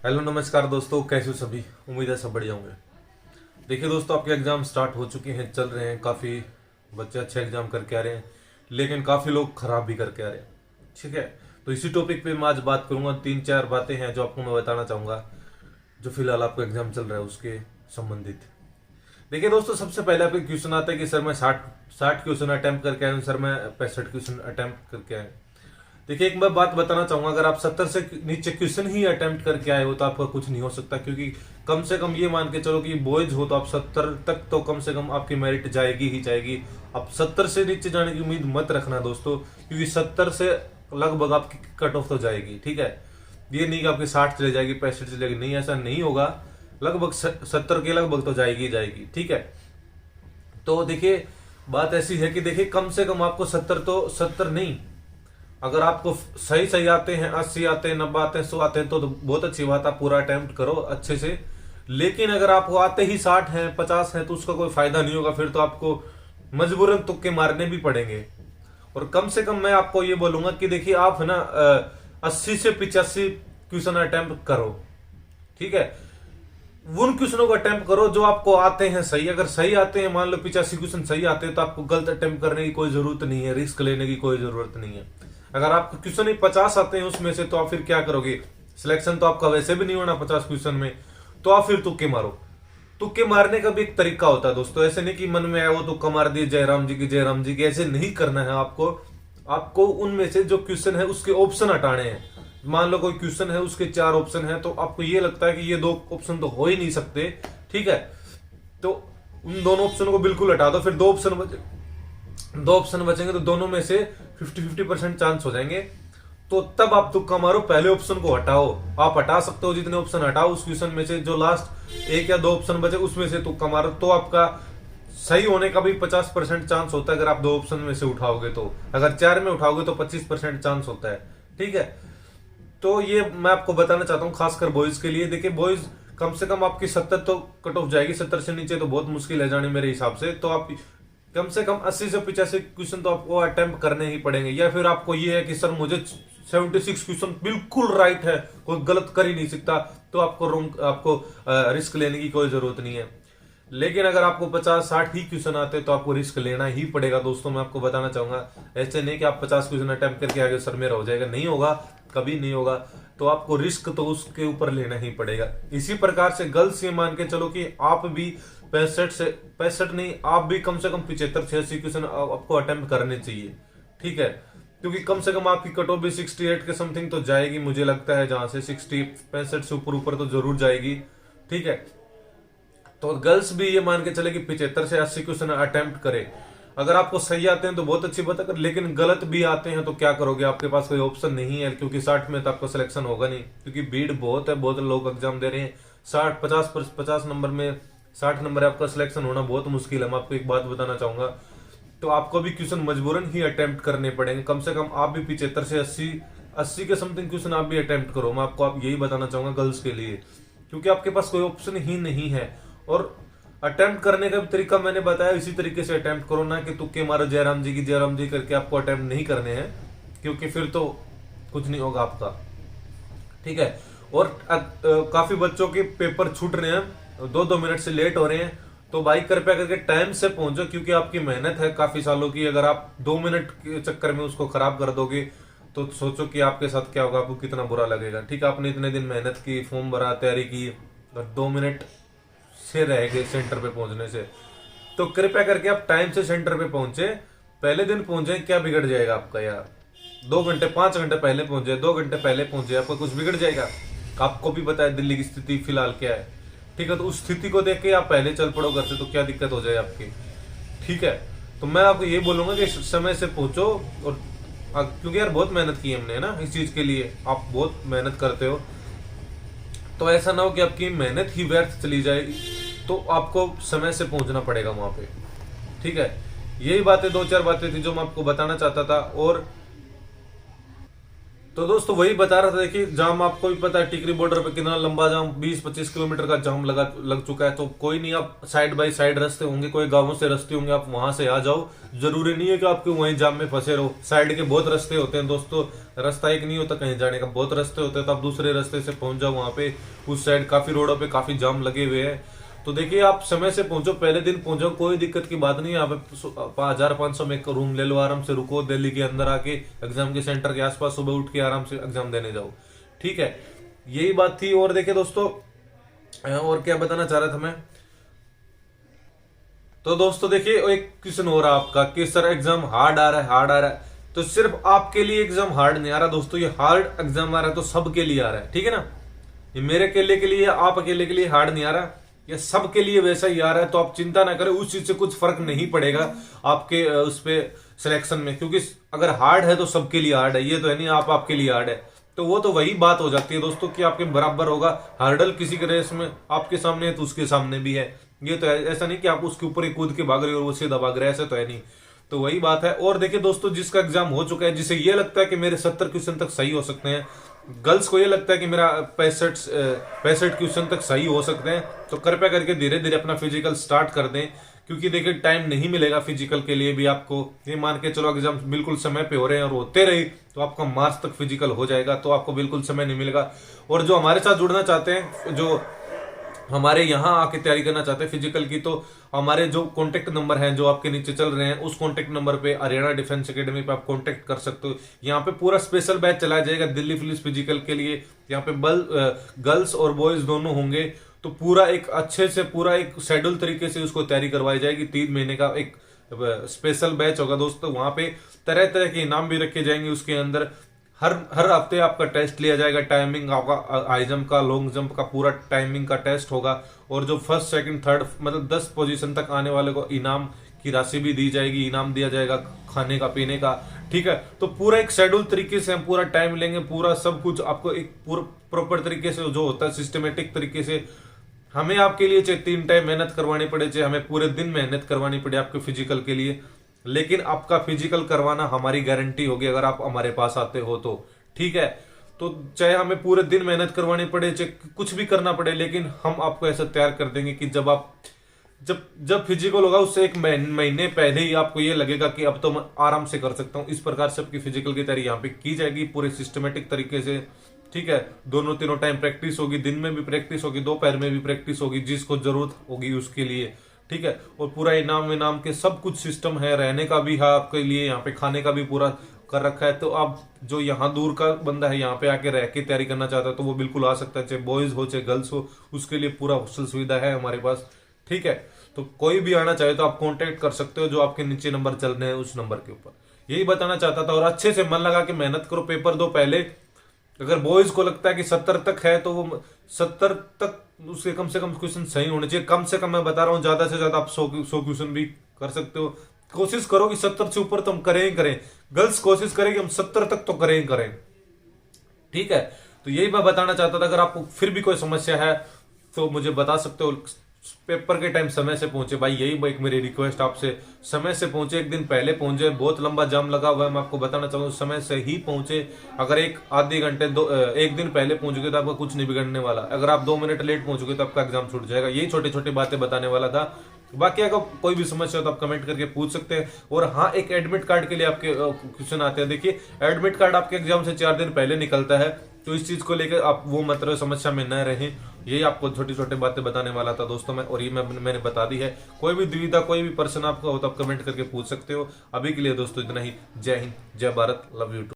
Hello नमस्कार दोस्तों, कैसे हो सभी। उम्मीद है सब बढ़िया होंगे। देखिए दोस्तों, आपके एग्जाम स्टार्ट हो चुके हैं, चल रहे हैं। काफ़ी बच्चे अच्छे एग्जाम करके आ रहे हैं, लेकिन काफ़ी लोग खराब भी करके आ रहे हैं। ठीक है, तो इसी टॉपिक पे मैं आज बात करूंगा। 3-4 बातें हैं जो आपको मैं बताना चाहूँगा, जो फिलहाल आपका एग्जाम चल रहा है उसके संबंधित। देखिए दोस्तों, सबसे पहले आपके क्वेश्चन आता है कि सर मैं 60 क्वेश्चन अटेम्प्ट करके आया हूँ, सर मैं 65 क्वेश्चन अटेम्प्ट करके आया हूँ। देखिए, एक मैं बात बताना चाहूंगा, अगर आप 70 से नीचे क्वेश्चन ही अटेम्प्ट करके आए हो तो आपका कुछ नहीं हो सकता, क्योंकि कम से कम ये मान के चलो कि बॉयज हो तो आप 70 तक तो कम से कम आपकी मेरिट जाएगी ही जाएगी। आप 70 से नीचे जाने की उम्मीद मत रखना दोस्तों, क्योंकि 70 से लगभग आपकी कट ऑफ तो जाएगी। ठीक है, ये नहीं कि आपकी 60 चले जाएगी, 65 चले जाएगी, नहीं, ऐसा नहीं होगा। लगभग 70 के लगभग तो जाएगी ही जाएगी। ठीक है, तो देखिए बात ऐसी है कि देखिए कम से कम आपको 70 तो 70 नहीं, अगर आपको सही सही आते हैं, 80 आते हैं, 90 आते हैं, 100 आते हैं तो बहुत अच्छी बात, आप पूरा अटेम्प्ट करो अच्छे से। लेकिन अगर आपको आते ही 60 हैं, 50 हैं, तो उसका कोई फायदा नहीं होगा। फिर तो आपको मजबूरन तुक्के मारने भी पड़ेंगे। और कम से कम मैं आपको ये बोलूंगा कि देखिए आप है ना 80 से 85 क्वेश्चन अटेम्प्ट करो। ठीक है, उन क्वेश्चनों को अटेम्प्ट करो जो आपको आते हैं सही। अगर सही आते हैं, मान लो 85 क्वेश्चन सही आते हैं, तो आपको गलत अटेम्प्ट करने की कोई जरूरत नहीं है, रिस्क लेने की कोई जरूरत नहीं है। अगर आपको क्वेश्चन ही 50 आते हैं उसमें से, तो आप फिर क्या करोगे? सिलेक्शन तो आपका वैसे भी नहीं होना 50 क्वेश्चन में, तो आप फिर तुक्के मारो। तुक्के मारने का भी एक तरीका होता है दोस्तों, ऐसे नहीं कि मन में आया वो तुक्का मार दिए, जयराम जी की जयराम जी की, ऐसे नहीं करना है आपको। आपको उनमें से जो क्वेश्चन है उसके ऑप्शन हटाने हैं। मान लो कोई क्वेश्चन है, उसके 4 ऑप्शन है, तो आपको ये लगता है कि ये 2 ऑप्शन तो हो ही नहीं सकते। ठीक है, तो उन दोनों ऑप्शन को बिल्कुल हटा दो। फिर 2 ऑप्शन बचेंगे, तो दोनों में से 50-50% चांस हो जाएंगे। तो तब आप तुक्का मारो, पहले ऑप्शन को हटाओ। आप हटा सकते हो जितने ऑप्शन हटाओ उस क्वेश्चन में से, जो लास्ट 1 या 2 ऑप्शन बचे उसमें से तुक्का मारो, तो आपका सही होने का भी 50% चांस होता है। अगर आप 2 ऑप्शन में से उठाओगे तो, अगर 4 में उठाओगे तो 25% चांस होता है। ठीक है, तो ये मैं आपको बताना चाहता हूँ खासकर बॉयज के लिए। देखिए बॉयज कम से कम आपकी 70 तो कट ऑफ जाएगी, 70 से नीचे तो बहुत मुश्किल है जाने मेरे हिसाब से। तो आप कम से कम 80 से 85 क्वेश्चन तो आपको अटेम्प्ट करने ही पड़ेंगे। या फिर आपको ये है कि सर मुझे 76 क्वेश्चन बिल्कुल राइट है, कोई गलत कर ही नहीं सकता, तो आपको रिस्क लेने की कोई जरूरत नहीं है। लेकिन अगर आपको 50-60 ही क्वेश्चन आते हैं तो आपको रिस्क लेना ही पड़ेगा दोस्तों। मैं आपको बताना चाहूंगा, ऐसे नहीं कि आप 50 क्वेश्चन अटेम्प्ट करके आगे सर मेरा हो जाएगा, नहीं होगा, कभी नहीं होगा। तो आपको रिस्क तो उसके ऊपर लेना ही पड़ेगा। इसी प्रकार से गर्ल्स ये मान के चलो कि आप भी 65 नहीं, आप भी कम से कम 75-86 क्वेश्चन आपको अटेम्प्ट करने चाहिए। ठीक है, क्योंकि कम से कम आपकी कट ऑफ भी 68 के समथिंग तो जाएगी, मुझे लगता है, जहां से 60 65 से ऊपर ऊपर तो जरूर जाएगी। ठीक है, तो गर्ल्स भी ये मान के चले कि 75 से 80 क्वेश्चन अटेम्प्ट करे। अगर आपको सही आते हैं तो बहुत अच्छी बात है, लेकिन गलत भी आते हैं तो क्या करोगे? आपके पास कोई ऑप्शन नहीं है, क्योंकि 60 में तो आपका सिलेक्शन होगा नहीं, क्योंकि भीड़ बहुत है, बहुत लोग एग्जाम दे रहे हैं। 50 नंबर में 60 नंबर आपका सिलेक्शन होना बहुत मुश्किल है। मैं आपको एक बात बताना चाहूंगा, तो आपको भी क्वेश्चन मजबूरन ही अटेम्प्ट करने पड़ेंगे। कम से कम आप भी 75 से 80 के समथिंग क्वेश्चन आप भी अटेम्प्ट करो। मैं आपको यही बताना चाहूंगा गर्ल्स के लिए, क्योंकि आपके पास कोई ऑप्शन ही नहीं है। और अटेम्प्ट करने का तरीका मैंने बताया, इसी तरीके से अटेम्प्ट करो, ना कि तुक्के मारो जयराम जी की जयराम जी करके आपको अटेम्प्ट नहीं करने हैं, क्योंकि फिर तो कुछ नहीं होगा आपका। ठीक है, और काफी बच्चों के पेपर छूट रहे हैं, 2-2 मिनट से लेट हो रहे हैं, तो भाई कृपया करके टाइम से पहुंचो, क्योंकि आपकी मेहनत है काफी सालों की। अगर आप 2 मिनट के चक्कर में उसको खराब कर दोगे तो सोचो कि आपके साथ क्या होगा, आपको कितना बुरा लगेगा। ठीक है, आपने इतने दिन मेहनत की, फॉर्म भरा, तैयारी की, और 2 मिनट से रह गए सेंटर पे पहुंचने से, तो कृपया करके आप टाइम से सेंटर पे पहुंचे। पहले दिन पहुंचे, क्या बिगड़ जाएगा आपका यार? 2 घंटे 5 घंटे पहले पहुंचे, 2 घंटे पहले पहुंचे, आपका कुछ बिगड़ जाएगा? आपको भी पता है दिल्ली की स्थिति फिलहाल क्या है। ठीक है, तो उस स्थिति को देख के आप पहले चल पड़ो घर से, तो क्या दिक्कत हो जाए आपकी? ठीक है, तो मैं आपको ये बोलूंगा कि समय से पहुंचो। और क्योंकि यार बहुत मेहनत की हमने, है ना, इस चीज के लिए आप बहुत मेहनत करते हो, तो ऐसा ना हो कि आपकी मेहनत ही व्यर्थ चली जाएगी। तो आपको समय से पहुंचना पड़ेगा वहां पे। ठीक है, यही बातें 2-4 बातें थी जो मैं आपको बताना चाहता था। और तो दोस्तों वही बता रहा था, देखिए जाम आपको भी पता है टिकरी बॉर्डर पे कितना लंबा जाम 20-25 किलोमीटर का जाम लग चुका है। तो कोई नहीं, आप साइड बाय साइड रास्ते होंगे, कोई गांवों से रास्ते होंगे, आप वहां से आ जाओ। जरूरी नहीं है कि आपके वहीं जाम में फंसे रहो। साइड के बहुत रास्ते होते हैं दोस्तों, रास्ता एक नहीं होता कहीं जाने का, बहुत रास्ते होते हैं। तो आप दूसरे रास्ते से पहुंच जाओ वहां पे। उस साइड काफी रोडों पे काफी जाम लगे हुए हैं। तो देखिए आप समय से पहुंचो, पहले दिन पहुंचो, कोई दिक्कत की बात नहीं है। आप 1500 में एक रूम ले लो, आराम से रुको, दिल्ली के अंदर आके एग्जाम के सेंटर के आसपास सुबह उठ के आराम से एग्जाम देने जाओ। ठीक है, यही बात थी। और देखिए दोस्तों, और क्या बताना चाह रहा था मैं, तो दोस्तों देखिए एक क्वेश्चन हो रहा है आपका कि सर एग्जाम हार्ड आ रहा है, हार्ड आ रहा है। तो सिर्फ आपके लिए एग्जाम हार्ड नहीं आ रहा दोस्तों, ये हार्ड एग्जाम आ रहा है तो सबके लिए आ रहा है। ठीक है ना, ये मेरे अकेले के लिए, आप अकेले के लिए हार्ड नहीं आ रहा, ये सबके लिए वैसा ही आ रहा है। तो आप चिंता ना करें, उस चीज से कुछ फर्क नहीं पड़ेगा आपके उस पे सिलेक्शन में, क्योंकि अगर हार्ड है तो सबके लिए हार्ड है, ये तो है नहीं आप आपके लिए हार्ड है। तो वो तो वही बात हो जाती है दोस्तों कि आपके बराबर होगा। हार्डल किसी के रेस में आपके सामने है तो उसके सामने भी है, ये तो ऐसा नहीं कि आप उसके ऊपर ही कूद के भाग रहे हो और वो सीधा भाग रहे हैं, ऐसा तो है नहीं। तो वही बात है। और देखिए दोस्तों, जिसका एग्जाम हो चुका है, जिसे ये लगता है कि मेरे 70 क्वेश्चन तक सही हो सकते हैं, गर्ल्स को ये लगता है कि मेरा 65 क्वेश्चन तक सही हो सकते हैं, तो कृपया करके धीरे धीरे अपना फिजिकल स्टार्ट कर दें। क्योंकि देखिए टाइम नहीं मिलेगा फिजिकल के लिए भी आपको। ये मान के चलो एग्जाम बिल्कुल समय पे हो रहे हैं और होते रहे तो आपका मार्च तक फिजिकल हो जाएगा, तो आपको बिल्कुल समय नहीं मिलेगा। और जो हमारे साथ जुड़ना चाहते हैं, जो हमारे यहाँ आके तैयारी करना चाहते हैं फिजिकल की, तो हमारे जो कॉन्टेक्ट नंबर हैं जो आपके नीचे चल रहे हैं, उस कॉन्टेक्ट नंबर पे हरियाणा डिफेंस एकेडमी पे आप कॉन्टेक्ट कर सकते हो। यहाँ पे पूरा स्पेशल बैच चलाया जाएगा दिल्ली पुलिस फिजिकल के लिए। यहाँ पे गर्ल्स और बॉयज दोनों होंगे। तो पूरा एक अच्छे से पूरा एक शेड्यूल तरीके से उसको तैयारी करवाई जाएगी। 3 महीने का एक स्पेशल बैच होगा दोस्तों। वहां पे तरह तरह के इनाम भी रखे जाएंगे। उसके अंदर हर हफ्ते आपका टेस्ट लिया जाएगा, टाइमिंग आपका हाई जंप का, लॉन्ग जंप का पूरा टाइमिंग का टेस्ट होगा। और जो फर्स्ट सेकंड थर्ड मतलब 10 पोजीशन तक आने वाले को इनाम की राशि भी दी जाएगी, इनाम दिया जाएगा खाने का पीने का। ठीक है, तो पूरा एक शेड्यूल तरीके से हम पूरा टाइम लेंगे, पूरा सब कुछ आपको एक पूरा प्रॉपर तरीके से जो होता है सिस्टमेटिक तरीके से। हमें आपके लिए चाहे 3 टाइम मेहनत करवानी पड़े, चाहे हमें पूरे दिन मेहनत करवानी पड़े आपके फिजिकल के लिए, लेकिन आपका फिजिकल करवाना हमारी गारंटी होगी अगर आप हमारे पास आते हो तो। ठीक है, तो चाहे हमें पूरे दिन मेहनत करवानी पड़े, चाहे कुछ भी करना पड़े, लेकिन हम आपको ऐसा तैयार कर देंगे कि जब फिजिकल होगा उससे 1 महीने पहले ही आपको ये लगेगा कि अब तो मैं आराम से कर सकता हूँ। इस प्रकार से आपकी फिजिकल की तैयारी यहाँ पे की जाएगी पूरे सिस्टमेटिक तरीके से। ठीक है, दोनों तीनों टाइम प्रैक्टिस होगी, दिन में भी प्रैक्टिस होगी, दोपहर में भी प्रैक्टिस होगी, जिसको जरूरत होगी उसके लिए। ठीक है, और पूरा इनाम के सब कुछ सिस्टम है, रहने का भी है आपके लिए, यहाँ पे खाने का भी पूरा कर रखा है। तो आप जो यहाँ दूर का बंदा है यहाँ पे आके रह के तैयारी करना चाहता है तो वो बिल्कुल आ सकता है, चाहे बॉयज हो चाहे गर्ल्स हो, उसके लिए पूरा हॉस्टल सुविधा है हमारे पास। ठीक है, तो कोई भी आना चाहे तो आप कांटेक्ट कर सकते हो, जो आपके नीचे नंबर चल रहे हैं उस नंबर के ऊपर। यही बताना चाहता था। और अच्छे से मन लगा के मेहनत करो, पेपर दो पहले। अगर बॉयज को लगता है कि 70 तक है तो वो 70 तक उसके कम से कम क्वेश्चन सही होने चाहिए। कम से कम मैं बता रहा हूँ, ज्यादा से ज्यादा आप 100 क्वेश्चन भी कर सकते हो। कोशिश करो कि 70 से ऊपर तो हम करें ही करें। गर्ल्स कोशिश करें कि हम 70 तक तो करें ही करें। ठीक है, तो यही मैं बताना चाहता था। अगर आपको फिर भी कोई समस्या है तो मुझे बता सकते हो। पेपर के टाइम समय से पहुंचे भाई, यही एक मेरी रिक्वेस्ट आपसे, समय से पहुंचे, 1 दिन पहले पहुंचे। बहुत लंबा जाम लगा हुआ है, मैं आपको बताना चाहूंगा, समय से ही पहुंचे। अगर आधे घंटे 1 दिन पहले पहुंचोगे तो आपका कुछ नहीं बिगड़ने वाला। अगर आप 2 मिनट लेट पहुंचोगे तो आपका एग्जाम छूट जाएगा। यही छोटी छोटी बातें बताने वाला था। बाकी अगर कोई भी समस्या हो तो आप कमेंट करके पूछ सकते हैं। और हाँ, एक एडमिट कार्ड के लिए आपके क्वेश्चन आते हैं। देखिए, एडमिट कार्ड आपके एग्जाम से 4 दिन पहले निकलता है, तो इस चीज को लेकर आप वो मतलब समस्या में न रहें। यही आपको छोटी छोटी बातें बताने वाला था दोस्तों मैं, और ये मैंने बता दी है। कोई भी दुविधा, कोई भी प्रश्न आपका हो तो आप कमेंट करके पूछ सकते हो। अभी के लिए दोस्तों इतना ही। जय हिंद, जय भारत, लव यू टू।